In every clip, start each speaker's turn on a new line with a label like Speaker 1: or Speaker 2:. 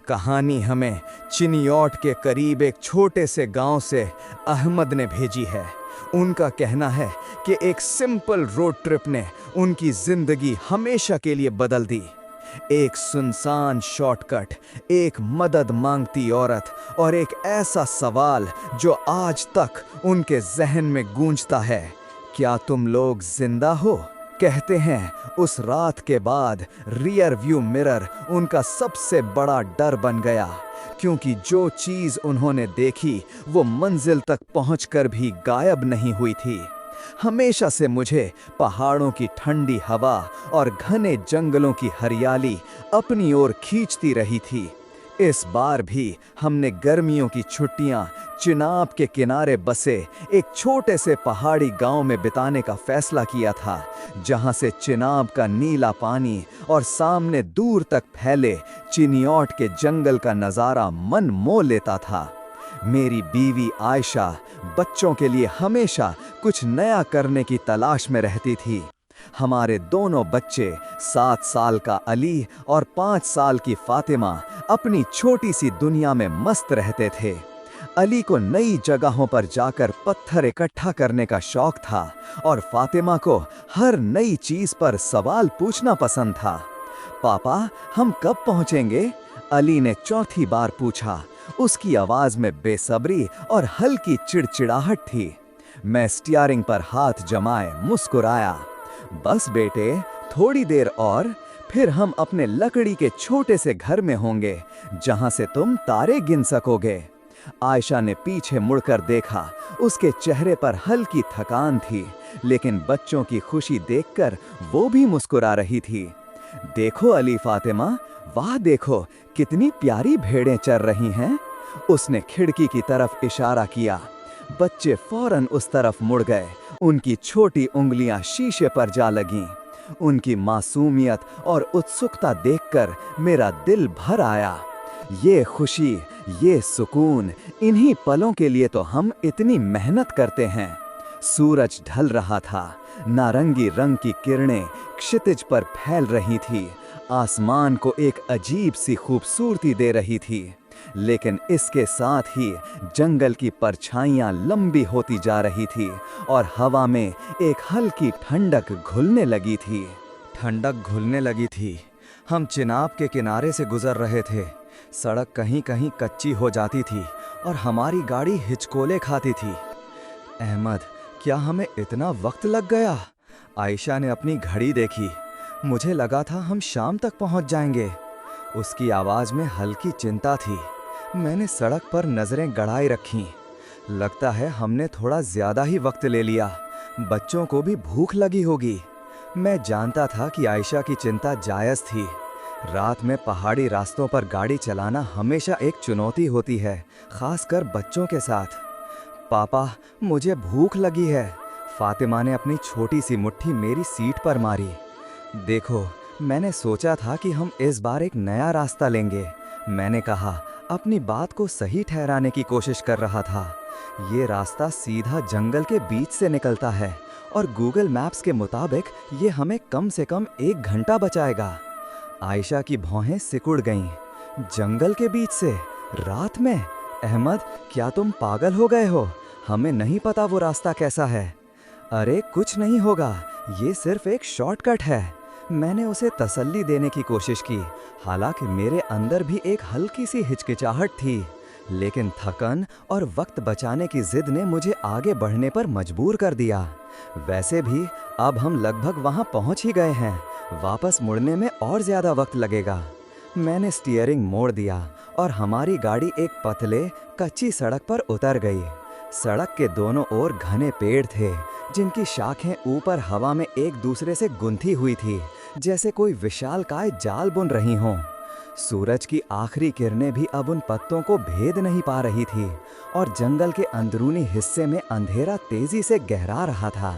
Speaker 1: कहानी हमें चिनियॉट के करीब एक छोटे से गांव से अहमद ने भेजी है। उनका कहना है कि एक सिंपल रोड ट्रिप ने उनकी जिंदगी हमेशा के लिए बदल दी। एक सुनसान शॉर्टकट, एक मदद मांगती औरत और एक ऐसा सवाल जो आज तक उनके जहन में गूंजता है, क्या तुम लोग जिंदा हो? कहते हैं उस रात के बाद रियर व्यू मिरर उनका सबसे बड़ा डर बन गया, क्योंकि जो चीज़ उन्होंने देखी वो मंजिल तक पहुंचकर भी गायब नहीं हुई थी। हमेशा से मुझे पहाड़ों की ठंडी हवा और घने जंगलों की हरियाली अपनी ओर खींचती रही थी। इस बार भी हमने गर्मियों की छुट्टियां चिनाब के किनारे बसे एक छोटे से पहाड़ी गांव में बिताने का फैसला किया था, जहां से चिनाब का नीला पानी और सामने दूर तक फैले चिनियॉट के जंगल का नज़ारा मन मोह लेता था। मेरी बीवी आयशा बच्चों के लिए हमेशा कुछ नया करने की तलाश में रहती थी। हमारे दोनों बच्चे 7 साल का अली और 5 साल की फातिमा अपनी छोटी सी दुनिया में मस्त रहते थे। अली को नई जगहों पर जाकर पत्थर इकट्ठा करने का शौक था और फातिमा को हर नई चीज पर सवाल पूछना पसंद था। पापा, हम कब पहुंचेंगे? अली ने चौथी बार पूछा। उसकी आवाज में बेसब्री और हल्की चिड़चिड़ाहट थी। मैं स्टीयरिंग पर हाथ जमाए मुस्कुराया। बस बेटे, थोड़ी देर और फिर हम अपने लकड़ी के छोटे से घर में होंगे, जहां से तुम तारे गिन सकोगे। आयशा ने पीछे मुड़कर देखा। उसके चेहरे पर हल्की थकान थी, लेकिन बच्चों की खुशी देखकर वो भी मुस्कुरा रही थी। देखो अली, फातिमा, वाह देखो कितनी प्यारी भेड़ें चर रही हैं। उसने खिड़की की तरफ इशारा किया। बच्चे फौरन उस तरफ मुड़ गए। उनकी छोटी उंगलियां शीशे पर जा लगीं। उनकी मासूमियत और उत्सुकता देखकर मेरा दिल भर आया। ये खुशी, ये सुकून, इन्हीं पलों के लिए तो हम इतनी मेहनत करते हैं। सूरज ढल रहा था। नारंगी रंग की किरणें क्षितिज पर फैल रही थी। आसमान को एक अजीब सी खूबसूरती दे रही थी, लेकिन इसके साथ ही जंगल की परछाइयां लंबी होती जा रही थी और हवा में एक हल्की ठंडक घुलने लगी थी। हम चिनाब के किनारे से गुजर रहे थे। सड़क कहीं कहीं कच्ची हो जाती थी और हमारी गाड़ी हिचकोले खाती थी। अहमद, क्या हमें इतना वक्त लग गया? आयशा ने अपनी घड़ी देखी। मुझे लगा था हम शाम तक पहुंच जाएंगे। उसकी आवाज़ में हल्की चिंता थी। मैंने सड़क पर नज़रें गड़ाए रखीं। लगता है हमने थोड़ा ज़्यादा ही वक्त ले लिया। बच्चों को भी भूख लगी होगी। मैं जानता था कि आयशा की चिंता जायज़ थी। रात में पहाड़ी रास्तों पर गाड़ी चलाना हमेशा एक चुनौती होती है, खासकर बच्चों के साथ। पापा, मुझे भूख लगी है। फातिमा ने अपनी छोटी सी मुट्ठी मेरी सीट पर मारी। देखो, मैंने सोचा था कि हम इस बार एक नया रास्ता लेंगे, मैंने कहा, अपनी बात को सही ठहराने की कोशिश कर रहा था। ये रास्ता सीधा जंगल के बीच से निकलता है और गूगल मैप्स के मुताबिक ये हमें कम से कम 1 घंटा बचाएगा। आयशा की भौहें सिकुड़ गईं। जंगल के बीच से रात में? अहमद, क्या तुम पागल हो गए हो? हमें नहीं पता वो रास्ता कैसा है। अरे कुछ नहीं होगा, ये सिर्फ एक शॉर्टकट है। मैंने उसे तसल्ली देने की कोशिश की, हालांकि मेरे अंदर भी एक हल्की सी हिचकिचाहट थी, लेकिन थकन और वक्त बचाने की जिद ने मुझे आगे बढ़ने पर मजबूर कर दिया। वैसे भी अब हम लगभग वहां पहुंच ही गए हैं। वापस मुड़ने में और ज़्यादा वक्त लगेगा। मैंने स्टीयरिंग मोड़ दिया और हमारी गाड़ी एक पतले कच्ची सड़क पर उतर गई। सड़क के दोनों ओर घने पेड़ थे, जिनकी शाखें ऊपर हवा में एक दूसरे से गुंथी हुई थी, जैसे कोई विशालकाय जाल बुन रही हों। सूरज की आखिरी किरणें भी अब उन पत्तों को भेद नहीं पा रही थी और जंगल के अंदरूनी हिस्से में अंधेरा तेजी से गहरा रहा था।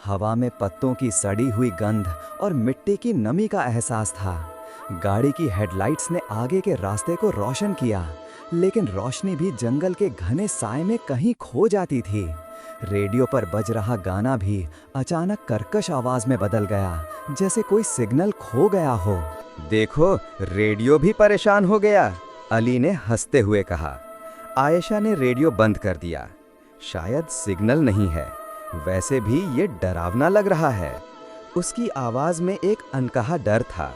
Speaker 1: हवा में पत्तों की सड़ी हुई गंध और मिट्टी की नमी का एहसास था। गाड़ी की हेडलाइट्स ने आगे के रास्ते को रोशन किया, लेकिन रोशनी भी जंगल के घने साए में कहीं खो जाती थी। रेडियो पर बज रहा गाना भी अचानक कर्कश आवाज में बदल गया, जैसे कोई सिग्नल खो गया हो। देखो, रेडियो भी परेशान हो गया।
Speaker 2: अली ने हंसते हुए कहा। आयशा ने रेडियो बंद कर दिया। शायद सिग्नल नहीं है, वैसे भी ये डरावना लग रहा है। उसकी आवाज़ में एक अनकहा डर था।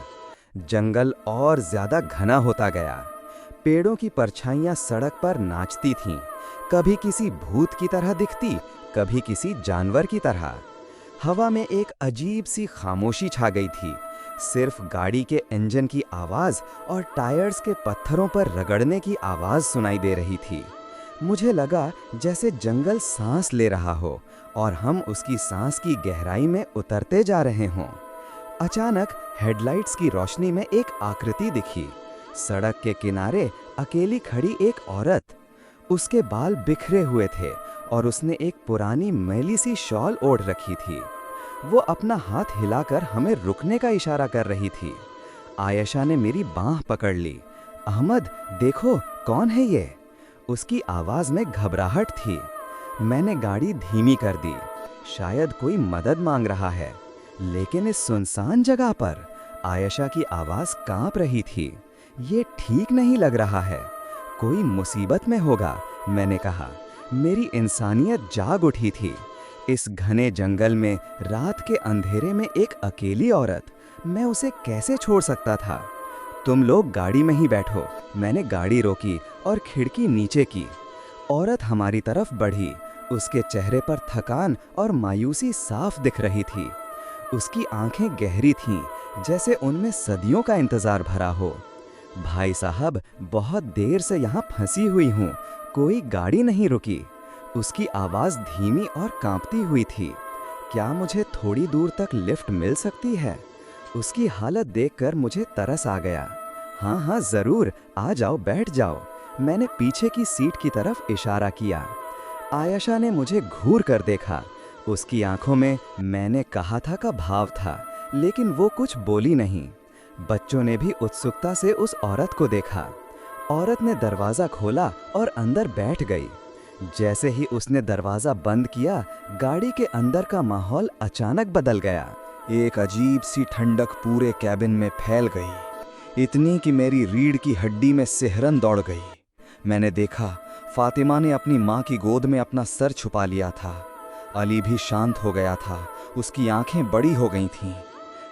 Speaker 2: जंगल और ज़्यादा घना होता गया। पेड़ों की परछाइयाँ सड़क पर नाचती थीं, कभी किसी भूत की तरह दिखती, कभी किसी जानवर की तरह। हवा में एक अजीब सी खामोशी छा गई थी। सिर्फ गाड़ी के इंजन की आवाज़ और टायर्स के पत्थरों पर रगड़ने की आवाज़ सुनाई दे रही थी। मुझे लगा जैसे जंगल सांस ले रहा हो और हम उसकी सांस की गहराई में उतरते जा रहे हों। अचानक हेडलाइट्स की रोशनी में एक आकृति दिखी। सड़क के किनारे अकेली खड़ी एक औरत। उसके बाल बिखरे हुए थे और उसने एक पुरानी मैली सी शॉल ओढ़ रखी थी। वो अपना हाथ हिलाकर हमें रुकने का इशारा कर रही थी। आयशा ने मेरी बांह पकड़ ली। अहमद, देखो कौन है ये? उसकी आवाज़ में घबराहट थी। मैंने गाड़ी धीमी कर दी। शायद कोई मदद मांग रहा है, लेकिन इस सुनसान जगह पर आयशा की आवाज़ कांप रही थी। ये ठीक नहीं लग रहा है। कोई मुसीबत में होगा, मैंने कहा। मेरी इंसानियत जाग उठी थी। इस घने जंगल में रात के अंधेरे में एक अकेली औरत, मैं उसे कैसे छोड़ सकता था? तुम लोग गाड़ी में ही बैठो। मैंने गाड़ी रोकी और खिड़की नीचे की। औरत हमारी तरफ बढ़ी। उसके चेहरे पर थकान और मायूसी साफ दिख रही थी। उसकी आंखें गहरी थीं, जैसे उनमें सदियों का इंतजार भरा हो। भाई साहब, बहुत देर से यहाँ फंसी हुई हूँ, कोई गाड़ी नहीं रुकी। उसकी आवाज़ धीमी और कांपती हुई थी। क्या मुझे थोड़ी दूर तक लिफ्ट मिल सकती है? उसकी हालत देखकर मुझे तरस आ गया। हाँ हाँ ज़रूर, आ जाओ, बैठ जाओ। मैंने पीछे की सीट की तरफ इशारा किया। आयशा ने मुझे घूर कर देखा। उसकी आंखों में मैंने कहा था का भाव था, लेकिन वो कुछ बोली नहीं। बच्चों ने भी उत्सुकता से उस औरत को देखा। औरत ने दरवाज़ा खोला और अंदर बैठ गई। जैसे ही उसने दरवाज़ा बंद किया, गाड़ी के अंदर का माहौल अचानक बदल गया।
Speaker 1: एक अजीब सी ठंडक पूरे कैबिन में फैल गई, इतनी कि मेरी रीढ़ की हड्डी में सिहरन दौड़ गई। मैंने देखा फातिमा ने अपनी माँ की गोद में अपना सर छुपा लिया था। अली भी शांत हो गया था, उसकी आंखें बड़ी हो गई थीं।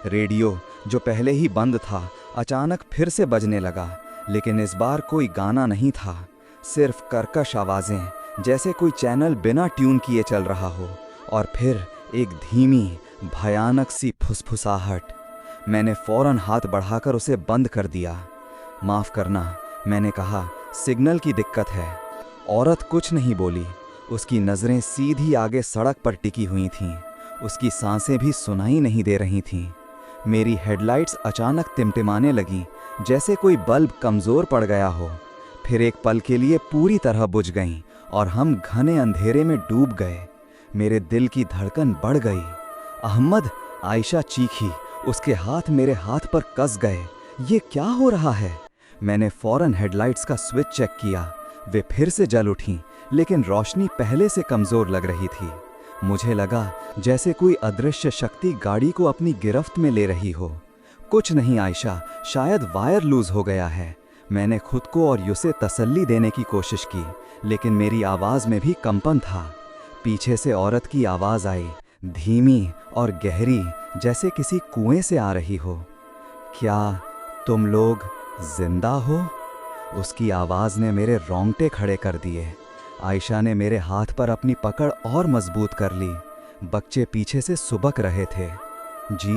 Speaker 1: रेडियो, जो पहले ही बंद था, अचानक फिर से बजने लगा, लेकिन इस बार कोई गाना नहीं था, सिर्फ कर्कश आवाज़ें, जैसे कोई चैनल बिना ट्यून किए चल रहा हो। और फिर एक धीमी, भयानक सी फुसफुसाहट। मैंने फौरन हाथ बढ़ाकर उसे बंद कर दिया। माफ़ करना, मैंने कहा, सिग्नल की दिक्कत है। औरत कुछ नहीं बोली। उसकी नज़रें सीधी आगे सड़क पर टिकी हुई थीं। उसकी सांसें भी सुनाई नहीं दे रही थीं। मेरी हेडलाइट्स अचानक टिमटिमाने लगीं, जैसे कोई बल्ब कमज़ोर पड़ गया हो। फिर एक पल के लिए पूरी तरह बुझ गईं और हम घने अंधेरे में डूब गए। मेरे दिल की धड़कन बढ़ गई। अहमद, आयशा चीखी। उसके हाथ मेरे हाथ पर कस गए। ये क्या हो रहा है? मैंने फौरन हेडलाइट्स का स्विच चेक किया। वे फिर से जल उठीं, लेकिन रोशनी पहले से कमज़ोर लग रही थी। मुझे लगा जैसे कोई अदृश्य शक्ति गाड़ी को अपनी गिरफ्त में ले रही हो। कुछ नहीं आयशा, शायद वायर लूज हो गया है। मैंने खुद को और उसे तसल्ली देने की कोशिश की, लेकिन मेरी आवाज़ में भी कंपन था। पीछे से औरत की आवाज़ आई, धीमी और गहरी, जैसे किसी कुएं से आ रही हो। क्या तुम लोग जिंदा हो? उसकी आवाज़ ने मेरे रोंगटे खड़े कर दिए। आयशा ने मेरे हाथ पर अपनी पकड़ और मजबूत कर ली। बच्चे पीछे से सुबक रहे थे। जी,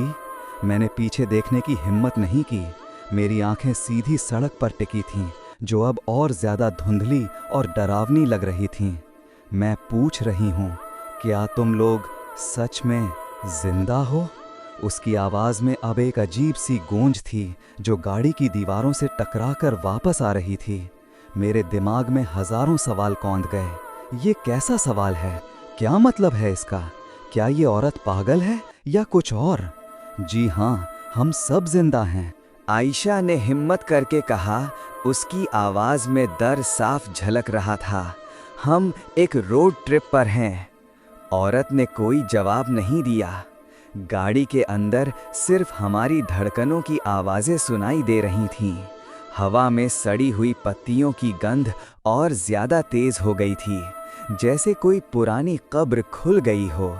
Speaker 1: मैंने पीछे देखने की हिम्मत नहीं की। मेरी आंखें सीधी सड़क पर टिकी थीं, जो अब और ज़्यादा धुंधली और डरावनी लग रही थीं। मैं पूछ रही हूँ, क्या तुम लोग सच में जिंदा हो? उसकी आवाज़ में अब एक अजीब सी गूंज थी, जो गाड़ी की दीवारों से टकराकर वापस आ रही थी। मेरे दिमाग में हज़ारों सवाल कौंध गए। ये कैसा सवाल है? क्या मतलब है इसका? क्या ये औरत पागल है या कुछ और? जी हाँ, हम सब जिंदा हैं,
Speaker 2: आयशा ने हिम्मत करके कहा। उसकी आवाज़ में डर साफ झलक रहा था। हम एक रोड ट्रिप पर हैं। औरत ने कोई जवाब नहीं दिया। गाड़ी के अंदर सिर्फ हमारी धड़कनों की आवाज़ें सुनाई दे रही थीं। हवा में सड़ी हुई पत्तियों की गंध और ज्यादा तेज हो गई थी, जैसे कोई पुरानी कब्र खुल गई हो।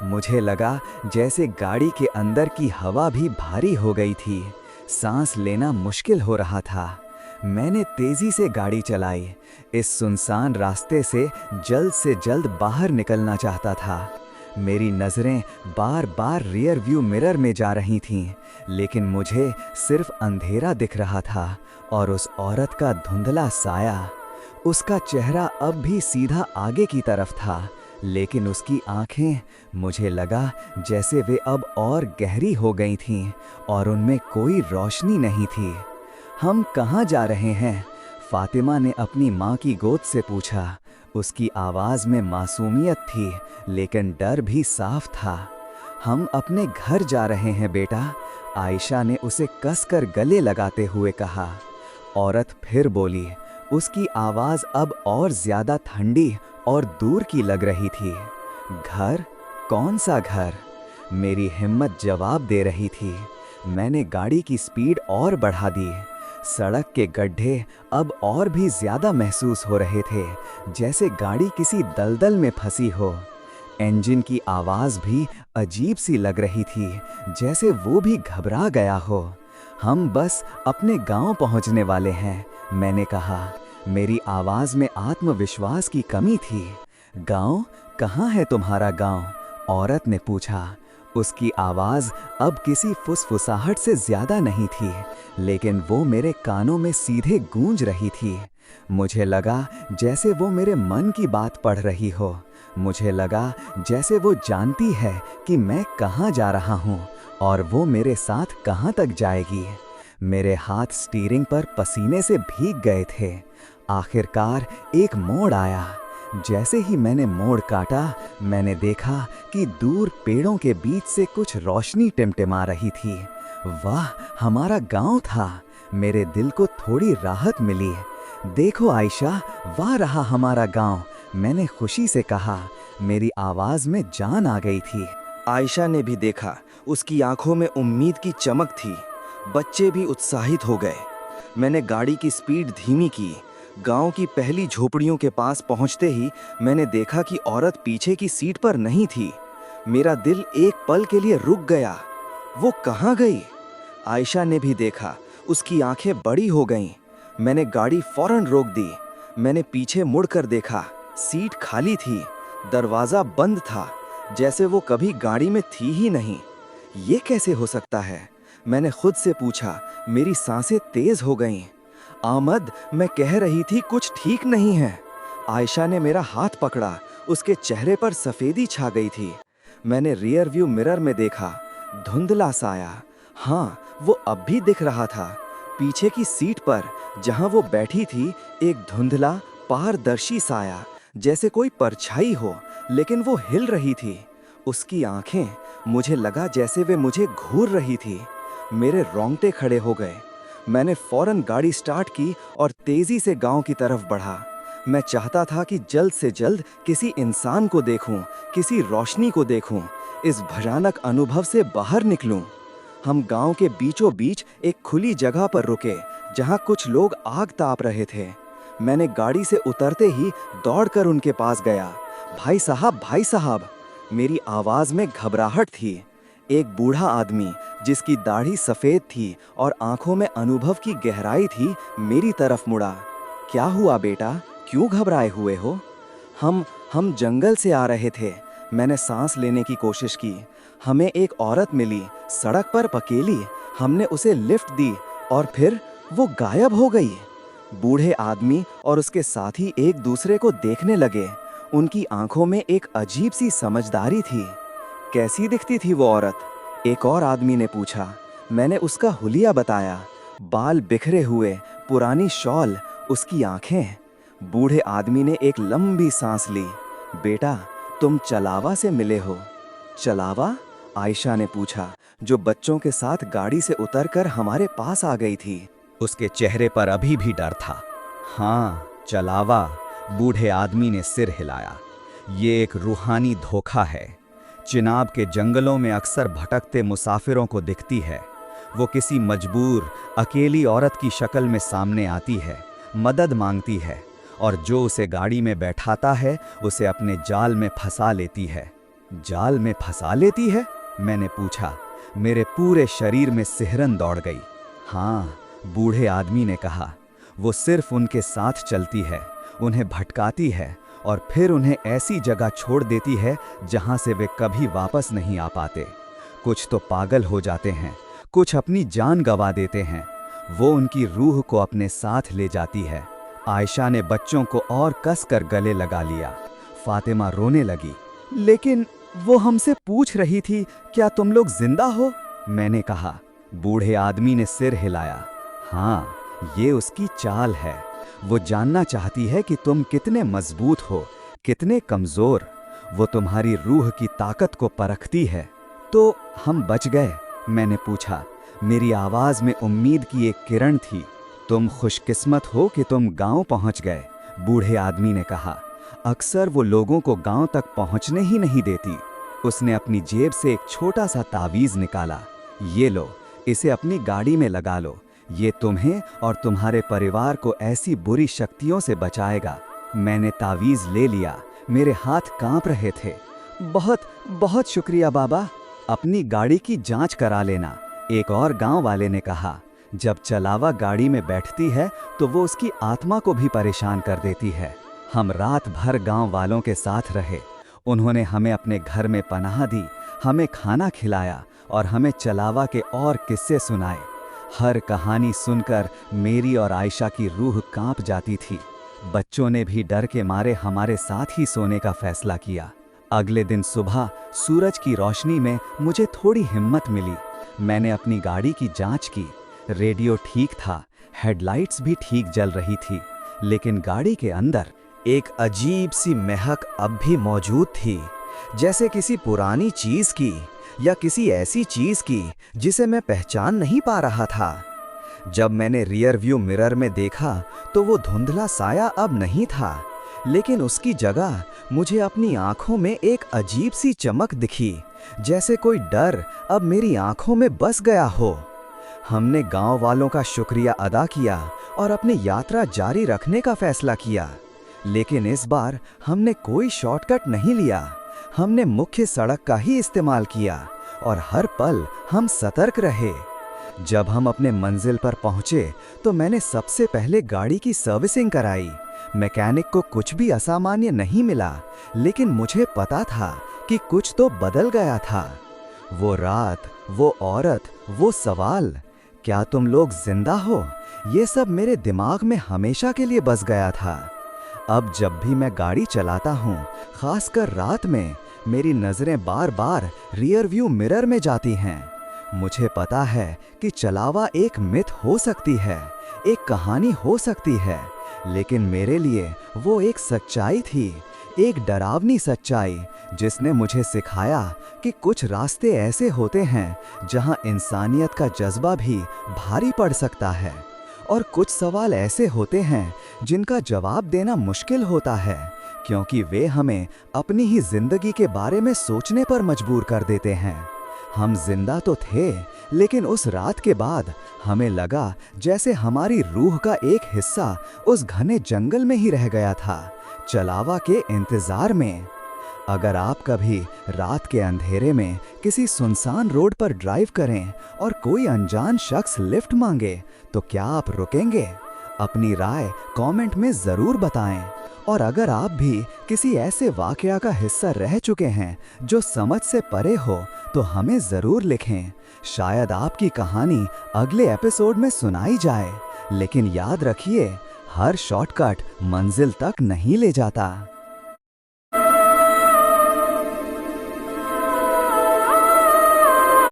Speaker 2: मुझे लगा जैसे गाड़ी के अंदर की हवा भी भारी हो गई थी, सांस लेना मुश्किल हो रहा था। मैंने तेजी से गाड़ी चलाई, इस सुनसान रास्ते से जल्द बाहर निकलना चाहता था। मेरी नज़रें बार बार रियर व्यू मिरर में जा रही थीं, लेकिन मुझे सिर्फ अंधेरा दिख रहा था और उस औरत का धुंधला साया। उसका चेहरा अब भी सीधा आगे की तरफ था, लेकिन उसकी आंखें, मुझे लगा जैसे वे अब और गहरी हो गई थीं और उनमें कोई रोशनी नहीं थी। हम कहाँ जा रहे हैं? फातिमा ने अपनी माँ की गोद से पूछा। उसकी आवाज़ में मासूमियत थी, लेकिन डर भी साफ था। हम अपने घर जा रहे हैं बेटा, आयशा ने उसे कसकर गले लगाते हुए कहा। औरत फिर बोली। उसकी आवाज़ अब और ज़्यादा ठंडी और दूर की लग रही थी। घर? कौन सा घर? मेरी हिम्मत जवाब दे रही थी। मैंने गाड़ी की स्पीड और बढ़ा दी। सड़क के गड्ढे अब और भी ज़्यादा महसूस हो रहे थे, जैसे गाड़ी किसी दलदल में फंसी हो। इंजन की आवाज़ भी अजीब सी लग रही थी, जैसे वो भी घबरा गया हो। हम बस अपने गांव पहुंचने वाले हैं, मैंने कहा। मेरी आवाज़ में आत्मविश्वास की कमी थी। गांव? कहाँ है तुम्हारा गांव? औरत ने पूछा। उसकी आवाज़ अब किसी फुसफुसाहट से ज़्यादा नहीं थी, लेकिन वो मेरे कानों में सीधे गूंज रही थी। मुझे लगा जैसे वो मेरे मन की बात पढ़ रही हो। मुझे लगा जैसे वो जानती है कि मैं कहाँ जा रहा हूँ और वो मेरे साथ कहाँ तक जाएगी। मेरे हाथ स्टीयरिंग पर पसीने से भीग गए थे। आखिरकार एक मोड़ आया। जैसे ही मैंने मोड़ काटा, मैंने देखा कि दूर पेड़ों के बीच से कुछ रोशनी टिमटिमा रही थी। वाह, हमारा गांव था। मेरे दिल को थोड़ी राहत मिली। देखो आयशा, वाह रहा हमारा गांव, मैंने खुशी से कहा। मेरी आवाज़ में जान आ गई थी।
Speaker 3: आयशा ने भी देखा। उसकी आंखों में उम्मीद की चमक थी। बच्चे भी उत्साहित हो गए। मैंने गाड़ी की स्पीड धीमी की। गांव की पहली झोपड़ियों के पास पहुंचते ही मैंने देखा कि औरत पीछे की सीट पर नहीं थी। मेरा दिल एक पल के लिए रुक गया। वो कहाँ गई? आयशा ने भी देखा। उसकी आंखें बड़ी हो गईं। मैंने गाड़ी फौरन रोक दी। मैंने पीछे मुड़कर देखा। सीट खाली थी, दरवाज़ा बंद था, जैसे वो कभी गाड़ी में थी ही नहीं। ये कैसे हो सकता है? मैंने खुद से पूछा। मेरी सांसें तेज हो गईं। आमद, मैं कह रही थी कुछ ठीक नहीं है। आयशा ने मेरा हाथ पकड़ा। उसके चेहरे पर सफ़ेदी छा गई थी। मैंने रियर व्यू मिरर में देखा। धुंधला साया, हाँ, वो अब भी दिख रहा था। पीछे की सीट पर जहाँ वो बैठी थी, एक धुंधला पारदर्शी साया, जैसे कोई परछाई हो, लेकिन वो हिल रही थी। उसकी आंखें, मुझे लगा जैसे वे मुझे घूर रही थी। मेरे रोंगटे खड़े हो गए। मैंने फौरन गाड़ी स्टार्ट की और तेज़ी से गांव की तरफ बढ़ा। मैं चाहता था कि जल्द से जल्द किसी इंसान को देखूं, किसी रोशनी को देखूं, इस भयानक अनुभव से बाहर निकलूं। हम गांव के बीचों बीच एक खुली जगह पर रुके, जहां कुछ लोग आग ताप रहे थे। मैंने गाड़ी से उतरते ही दौड़कर उनके पास गया। भाई साहब, भाई साहब! मेरी आवाज़ में घबराहट थी। एक बूढ़ा आदमी, जिसकी दाढ़ी सफ़ेद थी और आंखों में अनुभव की गहराई थी, मेरी तरफ मुड़ा। क्या हुआ बेटा, क्यों घबराए हुए हो? हम जंगल से आ रहे थे। मैंने सांस लेने की कोशिश की। हमें एक औरत मिली, सड़क पर अकेली। हमने उसे लिफ्ट दी और फिर वो गायब हो गई। बूढ़े आदमी और उसके साथी एक दूसरे को देखने लगे। उनकी आंखों में एक अजीब सी समझदारी थी। कैसी दिखती थी वो औरत? एक और आदमी ने पूछा। मैंने उसका हुलिया बताया। बाल बिखरे हुए, पुरानी शॉल, उसकी आंखें। बूढ़े आदमी ने एक लंबी सांस ली। बेटा, तुम चलावा से मिले हो। चलावा? आयशा ने पूछा, जो बच्चों के साथ गाड़ी से उतरकर हमारे पास आ गई थी।
Speaker 2: उसके चेहरे पर अभी भी डर था। हाँ, चलावा, बूढ़े आदमी ने सिर हिलाया। ये एक रूहानी धोखा है। चिनाब के जंगलों में अक्सर भटकते मुसाफिरों को दिखती है। वो किसी मजबूर अकेली औरत की शक्ल में सामने आती है, मदद मांगती है, और जो उसे गाड़ी में बैठाता है उसे अपने जाल में फंसा लेती है। जाल में फंसा लेती है? मैंने पूछा। मेरे पूरे शरीर में सिहरन दौड़ गई। हाँ, बूढ़े आदमी ने कहा, वो सिर्फ उनके साथ चलती है, उन्हें भटकाती है और फिर उन्हें ऐसी जगह छोड़ देती है जहां से वे कभी वापस नहीं आ पाते। कुछ तो पागल हो जाते हैं, कुछ अपनी जान गंवा देते हैं। वो उनकी रूह को अपने साथ ले जाती है। आयशा ने बच्चों को और कसकर गले लगा लिया। फातिमा रोने लगी। लेकिन वो हमसे पूछ रही थी, क्या तुम लोग जिंदा हो? मैंने कहा। बूढ़े आदमी ने सिर हिलाया। हाँ, ये उसकी चाल है। वो जानना चाहती है कि तुम कितने मजबूत हो, कितने कमजोर। वो तुम्हारी रूह की ताकत को परखती है। तो हम बच गए? मैंने पूछा। मेरी आवाज में उम्मीद की एक किरण थी। तुम खुशकिस्मत हो कि तुम गांव पहुंच गए, बूढ़े आदमी ने कहा। अक्सर वो लोगों को गांव तक पहुंचने ही नहीं देती। उसने अपनी जेब से एक छोटा सा तावीज निकाला। ये लो, इसे अपनी गाड़ी में लगा लो। ये तुम्हें और तुम्हारे परिवार को ऐसी बुरी शक्तियों से बचाएगा। मैंने तावीज ले लिया। मेरे हाथ कांप रहे थे। बहुत बहुत शुक्रिया बाबा। अपनी गाड़ी की जांच करा लेना, एक और गांव वाले ने कहा। जब चलावा गाड़ी में बैठती है तो वो उसकी आत्मा को भी परेशान कर देती है। हम रात भर गांव वालों के साथ रहे। उन्होंने हमें अपने घर में पनाह दी, हमें खाना खिलाया और हमें चलावा के और किस्से सुनाए। हर कहानी सुनकर मेरी और आयशा की रूह कांप जाती थी। बच्चों ने भी डर के मारे हमारे साथ ही सोने का फैसला किया। अगले दिन सुबह सूरज की रोशनी में मुझे थोड़ी हिम्मत मिली। मैंने अपनी गाड़ी की जांच की। रेडियो ठीक था, हेडलाइट्स भी ठीक जल रही थी, लेकिन गाड़ी के अंदर एक अजीब सी महक अब भी मौजूद थी, जैसे किसी पुरानी चीज की या किसी ऐसी चीज की जिसे मैं पहचान नहीं पा रहा था। जब मैंने रियर व्यू मिरर में देखा तो वो धुंधला साया अब नहीं था, लेकिन उसकी जगह मुझे अपनी आंखों में एक अजीब सी चमक दिखी, जैसे कोई डर अब मेरी आंखों में बस गया हो। हमने गांव वालों का शुक्रिया अदा किया और अपनी यात्रा जारी रखने का फैसला किया, लेकिन इस बार हमने कोई शॉर्टकट नहीं लिया। हमने मुख्य सड़क का ही इस्तेमाल किया और हर पल हम सतर्क रहे। जब हम अपने मंजिल पर पहुंचे तो मैंने सबसे पहले गाड़ी की सर्विसिंग कराई। मैकेनिक को कुछ भी असामान्य नहीं मिला, लेकिन मुझे पता था कि कुछ तो बदल गया था। वो रात, वो औरत, वो सवाल, क्या तुम लोग जिंदा हो, ये सब मेरे दिमाग में हमेशा के लिए बस गया था। अब जब भी मैं गाड़ी चलाता हूँ, खासकर रात में, मेरी नजरें बार बार रियर व्यू मिरर में जाती हैं। मुझे पता है कि चलावा एक मिथ हो सकती है, एक कहानी हो सकती है, लेकिन मेरे लिए वो एक सच्चाई थी, एक डरावनी सच्चाई जिसने मुझे सिखाया कि कुछ रास्ते ऐसे होते हैं जहां इंसानियत का जज्बा भी भारी पड़ सकता है, और कुछ सवाल ऐसे होते हैं जिनका जवाब देना मुश्किल होता है, क्योंकि वे हमें अपनी ही जिंदगी के बारे में सोचने पर मजबूर कर देते हैं। हम जिंदा तो थे, लेकिन उस रात के बाद हमें लगा जैसे हमारी रूह का एक हिस्सा उस घने जंगल में ही रह गया था, चलावा के इंतजार में। अगर आप कभी रात के अंधेरे में किसी सुनसान रोड पर ड्राइव करें और कोई अनजान शख्स लिफ्ट मांगे, तो क्या आप रुकेंगे? अपनी राय कमेंट में ज़रूर बताएं। और अगर आप भी किसी ऐसे वाकया का हिस्सा रह चुके हैं जो समझ से परे हो, तो हमें ज़रूर लिखें। शायद आपकी कहानी अगले एपिसोड में सुनाई जाए। लेकिन याद रखिए, हर शॉर्टकट मंजिल तक नहीं ले जाता।